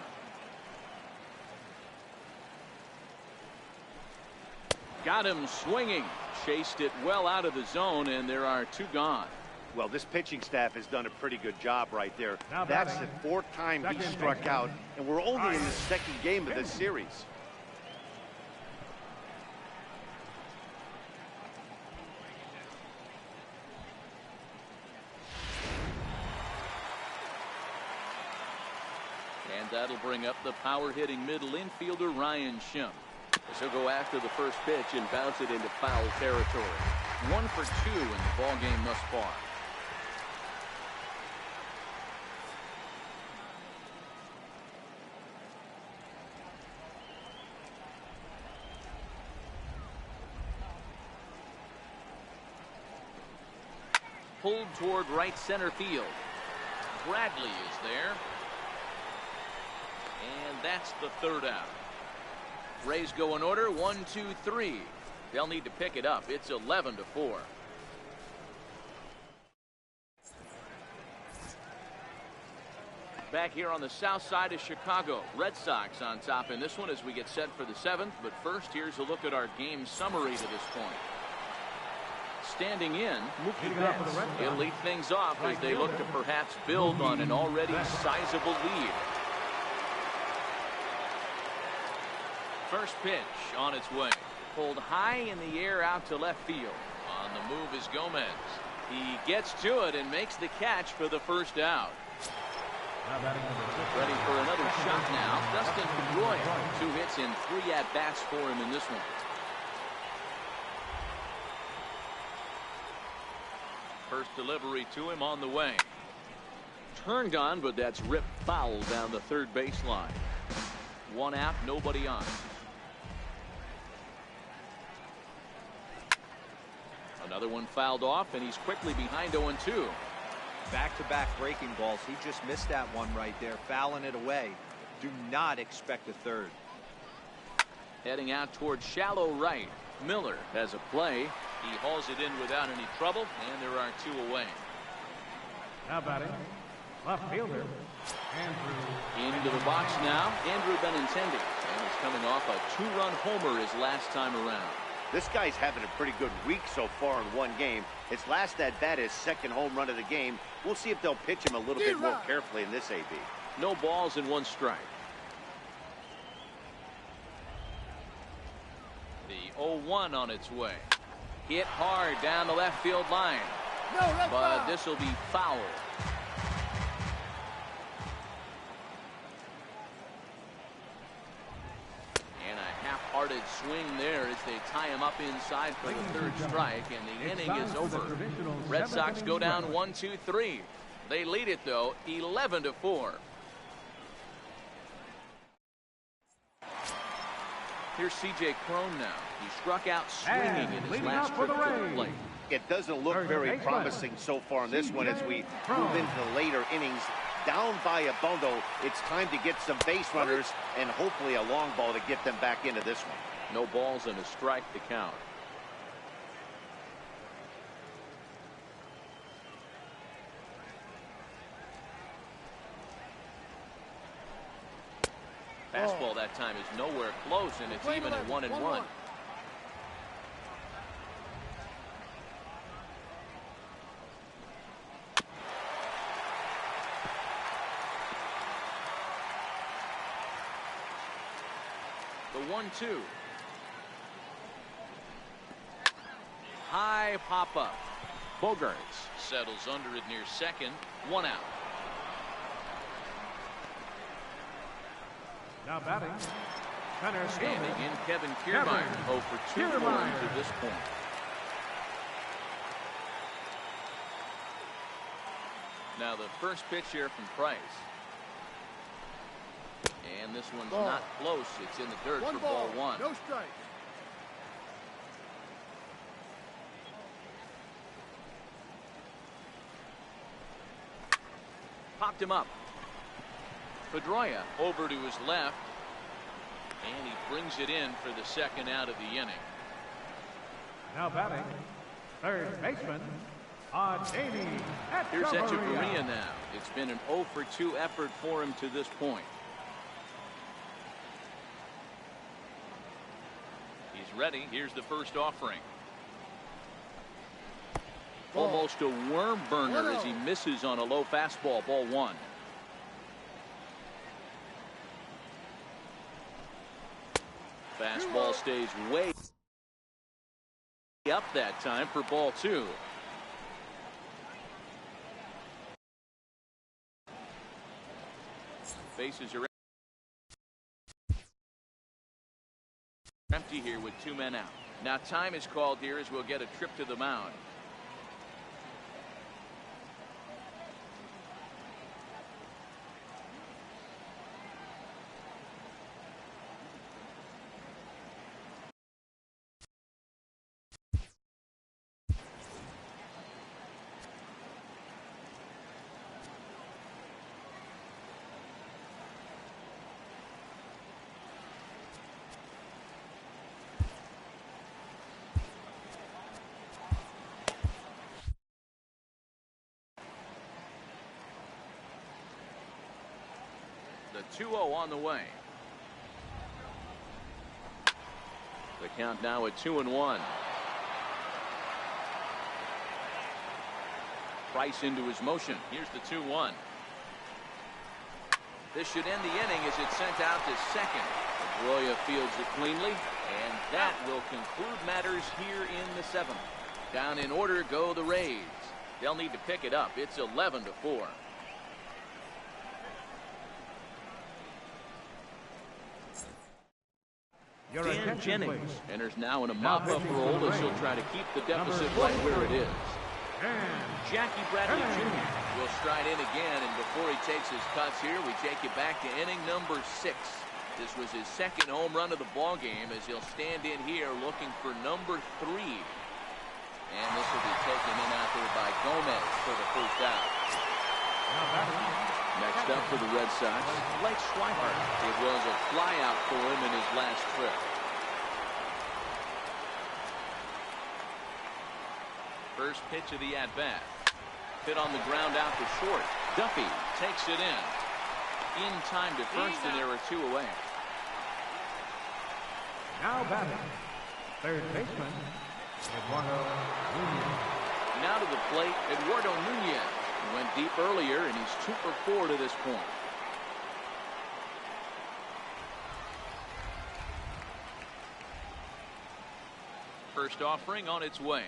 Got him swinging. Chased it well out of the zone, and there are 2 gone.
Well, this pitching staff has done a pretty good job right there. That's the 4th time he struck out, and we're only in the 2nd game of this series.
And that'll bring up the power-hitting middle infielder, Ryan Schimpf. He'll go after the first pitch and bounce it into foul territory. 1 for 2 in the ball game thus far. Pulled toward right center field. Bradley is there. And that's the 3rd out. Rays go in order. 1, 2, 3. They'll need to pick it up. It's 11-4. Back here on the south side of Chicago, Red Sox on top in this one as we get set for the 7th. But first, here's a look at our game summary to this point. Standing in, he'll lead things off as they look to perhaps build on an already sizable lead. First pitch on its way. Pulled high in the air out to left field. On the move is Gomez. He gets to it and makes the catch for the first out. Ready for another shot now. Dustin Pedroia. 2 hits and 3 at-bats for him in this one. First delivery to him on the way. Turned on, but that's ripped foul down the third baseline. 1 out, nobody on. Another one fouled off, and he's quickly behind 0-2.
Back-to-back breaking balls. He just missed that one right there, fouling it away. Do not expect a third.
Heading out towards shallow right. Miller has a play. He hauls it in without any trouble, and there are 2 away.
Now batting, left fielder, Andrew.
Into the box now, Andrew Benintendi. And he's coming off a 2-run homer his last time around.
This guy's having a pretty good week so far in one game. His last at-bat is 2nd home run of the game. We'll see if they'll pitch him a little bit more carefully in this AB.
No balls and 1 strike. The 0-1 on its way. Hit hard down the left field line. But this will be foul. And a half-hearted swing there as they tie him up inside for the 3rd strike, and the inning is over. Red Sox go down 1-2-3. They lead it though 11-4. Here's C.J. Cron now. He struck out swinging in his last trip to the plate.
It doesn't look very promising so far in this one as we move into the later innings. Down by a bundle, it's time to get some base runners and hopefully a long ball to get them back into this one.
No balls and a strike to count. Fastball that time is nowhere close, and it's even at 1-1. The 1-2. High pop up. Bogarts settles under it near second. 1 out.
Now batting, center
Standing in Kevin Kiermaier. 0 for 2 for him to this point. Now the first pitch here from Price. And this one's not close. It's in the dirt for ball 1.
No strike.
Popped him up. Pedroia over to his left. And he brings it in for the second out of the inning.
Now batting, third baseman,
Here's Echeverria now. It's been an 0 for 2 effort for him to this point. He's ready. Here's the first offering. Almost a worm burner as he misses on a low fastball. Ball 1. Fastball stays way up that time for ball 2. Bases are empty here with 2 men out. Now time is called here as we'll get a trip to the mound. The 2-0 on the way. The count now at 2-1. Price into his motion. Here's the 2-1. This should end the inning as it's sent out to second. Pedroia fields it cleanly, and that will conclude matters here in the 7th. Down in order go the Rays. They'll need to pick it up. It's 11-4. Dan Jennings enters now in a mop-up role as he'll try to keep the deficit right where it is. Jackie Bradley Jr. will stride in again, and before he takes his cuts here, we take you back to inning number 6. This was his second home run of the ball game as he'll stand in here looking for number 3. And this will be taken in out there by Gomez for the first out. Next up for the Red Sox, Blake Swihart. It was a flyout for him in his last trip. First pitch of the at-bat. Hit on the ground out to short. Duffy takes it in time to first, and there are 2 away.
Now batting, third baseman, Eduardo Nunez.
Now to the plate, Eduardo Nunez. He went deep earlier, and he's 2 for 4 to this point. First offering on its way.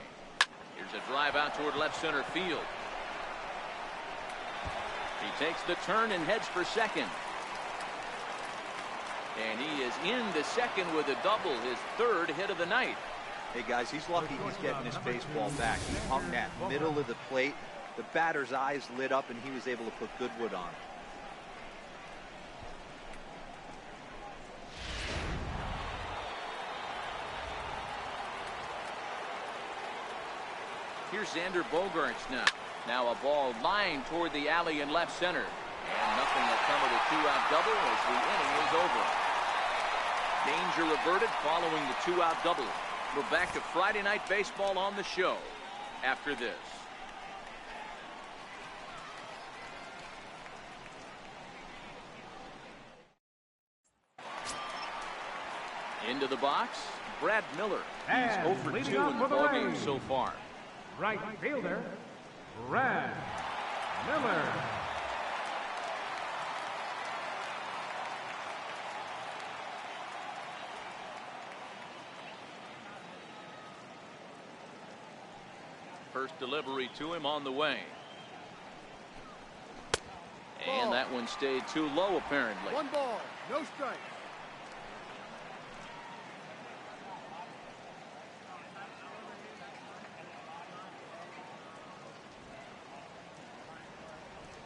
Here's a drive out toward left center field. He takes the turn and heads for second. And he is into second with a double, his 3rd hit of the night.
Hey guys, he's lucky he's getting his baseball back. He hung that middle of the plate. The batter's eyes lit up, and he was able to put good wood on.
Here's Xander Bogaerts now. Now a ball lined toward the alley in left center. And nothing will come of the two-out double as the inning is over. Danger averted following the two-out double. We're back to Friday Night Baseball on the show after this. Into the box, Brad Miller. He's
And
0 for 2 in the ballgame so far.
Right fielder, Brad Miller.
First delivery to him on the way. And that one stayed too low, apparently.
1 ball, no strikes.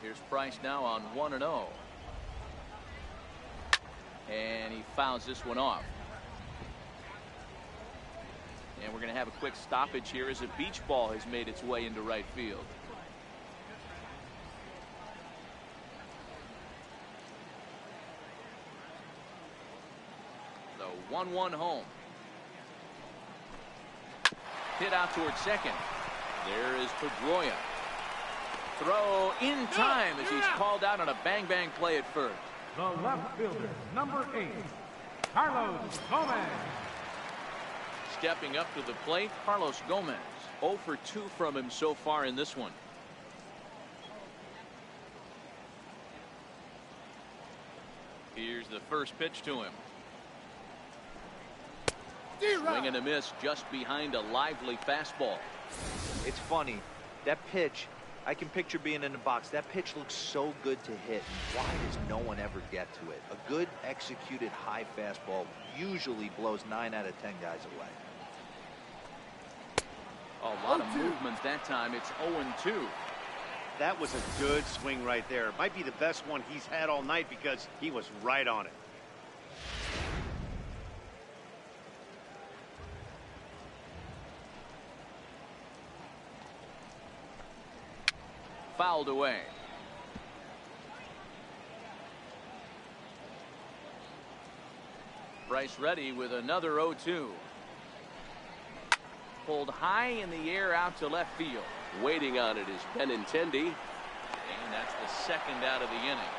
Here's Price now on 1-0. And he fouls this one off. And we're going to have a quick stoppage here as a beach ball has made its way into right field. The 1-1 home. Hit out towards second. There is Pedroia. Throw in time as he's called out on a bang-bang play at first.
The left fielder, number 8, Carlos Gomez.
Stepping up to the plate, Carlos Gomez. 0 for 2 from him so far in this one. Here's the first pitch to him. Swing and a miss just behind a lively fastball.
It's funny. That pitch, I can picture being in the box. That pitch looks so good to hit. Why does no one ever get to it? A good executed high fastball usually blows 9 out of 10 guys away.
A lot of movement that time. It's 0-2.
That was a good swing right there. Might be the best one he's had all night because he was right on it.
Fouled away. Bryce ready with another 0-2. Pulled high in the air out to left field. Waiting on it is Benintendi. And that's the second out of the inning.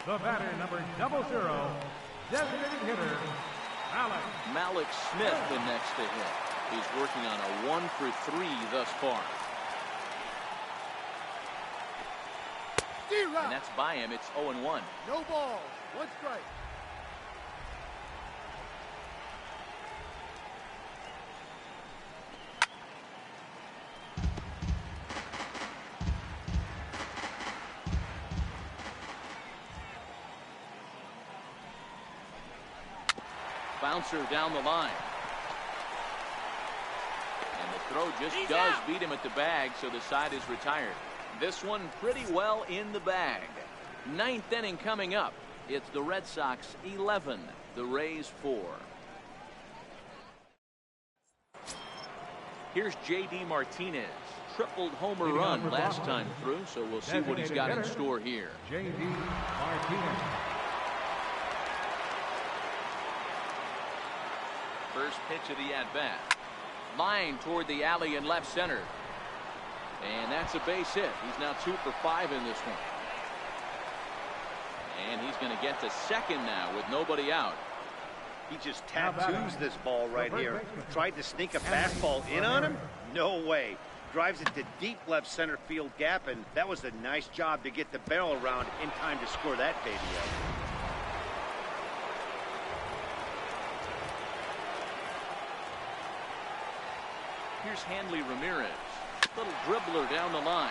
The batter, number 00, designated hitter,
Malik Smith the next to hit. He's working on a 1 for 3 thus far. And that's by him. It's 0-1.
No ball, 1 strike.
Bouncer down the line. And the throw just does beat him at the bag, so the side is retired. This one pretty well in the bag. 9th inning coming up. It's the Red Sox 11, the Rays 4. Here's J.D. Martinez. Tripled homer run last time through, so we'll see what he's got in store here.
J.D. Martinez.
First pitch of the at-bat. Line toward the alley in left center. And that's a base hit. He's now 2 for 5 in this one. And he's going to get to second now with nobody out.
He just tattoos this ball right here. Tried to sneak a fastball in on him? No way. Drives it to deep left center field gap, and that was a nice job to get the barrel around in time to score that baby out.
Here's Hanley Ramirez. Little dribbler down the line.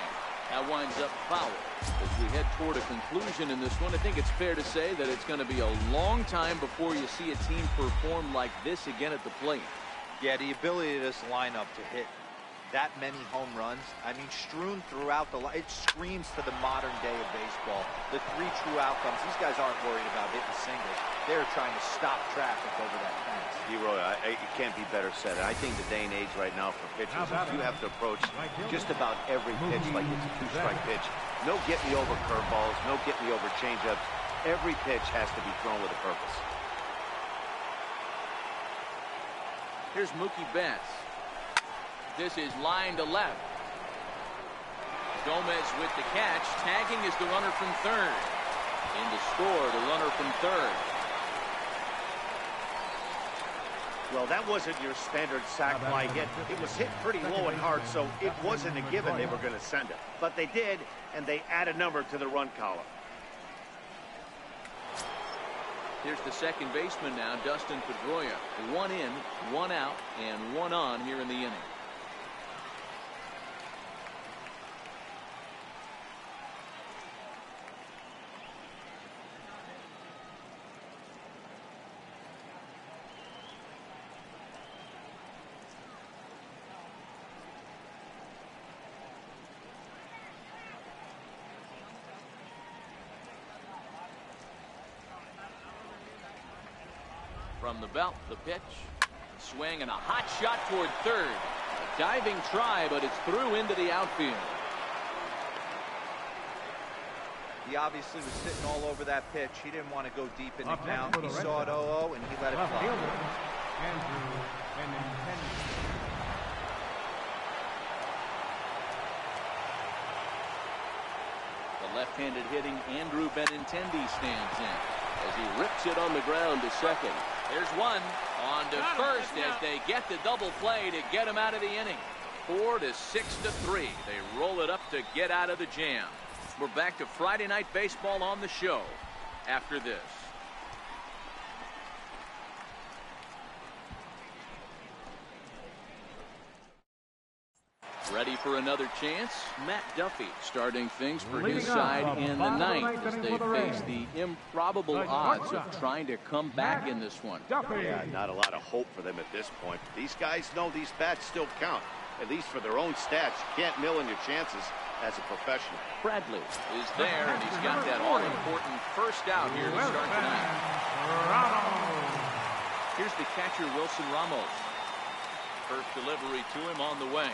That winds up foul. As we head toward a conclusion in this one, I think it's fair to say that it's going to be a long time before you see a team perform like this again at the plate.
Yeah, the ability of this lineup to hit that many home runs, I mean, strewn throughout it screams to the modern day of baseball. The 3 true outcomes. These guys aren't worried about hitting singles. They're trying to stop traffic over that fence.
Leroy, it can't be better said. I think the day and age right now for pitchers is you have to approach just about every pitch like it's a 2-strike pitch. No get-me-over curveballs, no get-me-over changeups. Every pitch has to be thrown with a purpose.
Here's Mookie Betts. This is line to left. Gomez with the catch. Tagging is the runner from third. In to score, the runner from third.
Well, that wasn't your standard sac fly hit. It was hit pretty low and hard, so it wasn't a given they were going to send it. But they did, and they add a number to the run column.
Here's the second baseman now, Dustin Pedroia. 1 in, 1 out, and 1 on here in the inning. From the belt, the pitch. Swing and a hot shot toward third. A diving try, but it's through into the outfield.
He obviously was sitting all over that pitch. He didn't want to go deep in the count. He saw it 0-0, and he let it fly.
The left-handed hitting Andrew Benintendi stands in as he rips it on the ground to second. There's one on to first as they get the double play to get him out of the inning. 4 to 6 to 3. They roll it up to get out of the jam. We're back to Friday Night Baseball on the show after this. Ready for another chance? Matt Duffy starting things for his side in the ninth as they face the improbable odds of trying to come back in this one.
Yeah, not a lot of hope for them at this point. These guys know these bats still count, at least for their own stats. You can't mill in your chances as a professional.
Bradley is there, and he's got that all-important first out here to start tonight. Here's the catcher, Wilson Ramos. First delivery to him on the way.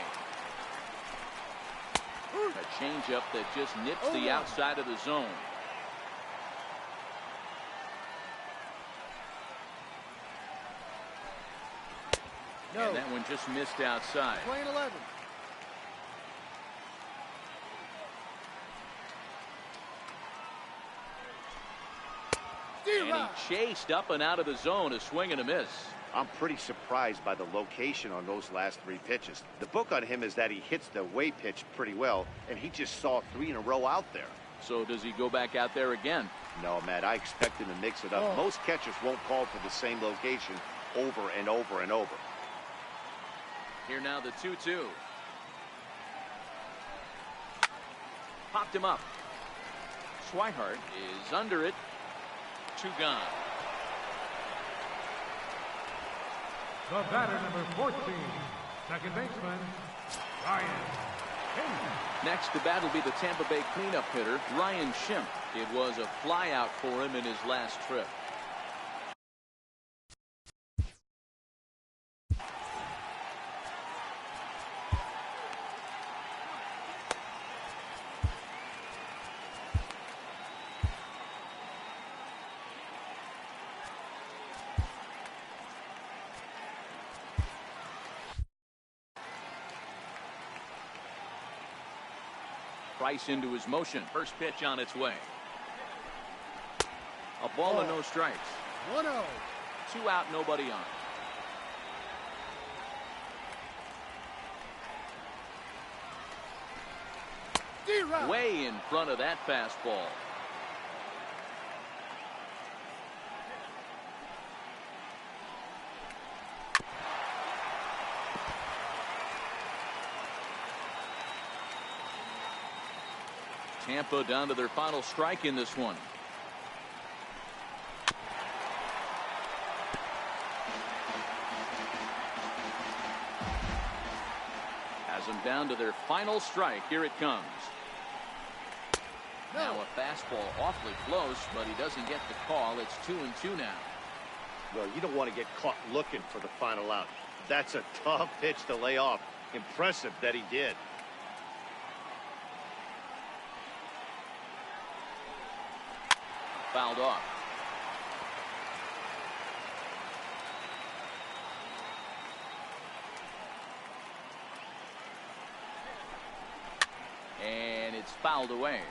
A changeup that just nips the outside of the zone. And that one just missed outside.
Playing 11.
And he chased up and out of the zone, a swing and a miss.
I'm pretty surprised by the location on those last 3 pitches. The book on him is that he hits the way pitch pretty well, and he just saw 3 in a row out there.
So does he go back out there again?
No, Matt, I expect him to mix it up. Most catchers won't call for the same location over and over and over.
Here now the 2-2. Popped him up. Swihart is under it. 2 gone.
The batter, number 14, second baseman, Ryan Schimpf.
Next to bat will be the Tampa Bay cleanup hitter, Ryan Schimpf. It was a flyout for him in his last trip. Price into his motion. First pitch on its way. A ball and no strikes.
1-0.
2 out, nobody on. Way in front of that fastball. Tampa down to their final strike in this one. Has him down to their final strike. Here it comes. Now a fastball awfully close, but he doesn't get the call. It's 2-2 now.
Well, you don't want to get caught looking for the final out. That's a tough pitch to lay off. Impressive that he did.
Fouled off. And it's fouled away.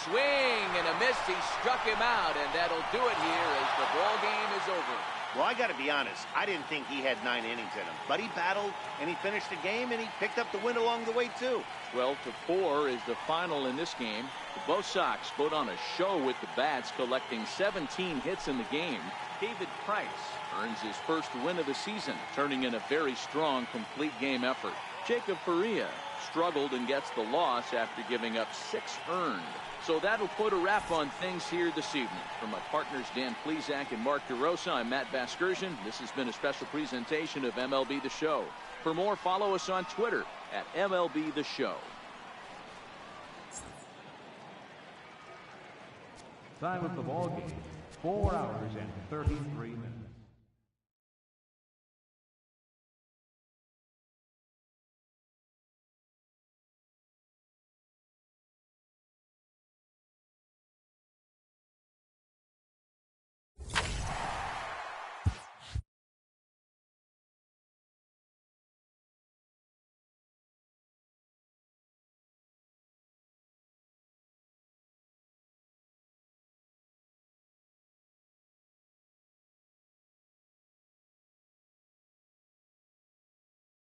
Swing and a miss. He struck him out, and that'll do it here as the ball game is over.
Well, I got to be honest. I didn't think he had 9 innings in him, but he battled and he finished the game and he picked up the win along the way too.
12-4 is the final in this game. Both Sox put on a show with the bats, collecting 17 hits in the game. David Price earns his first win of the season, turning in a very strong complete game effort. Jacob Faria struggled and gets the loss after giving up 6 earned. So that'll put a wrap on things here this evening. From my partners Dan Plesac and Mark DeRosa, I'm Matt Vasgersian. This has been a special presentation of MLB The Show. For more, follow us on Twitter at MLB The Show.
Time of the ball game, 4 hours and 33 minutes.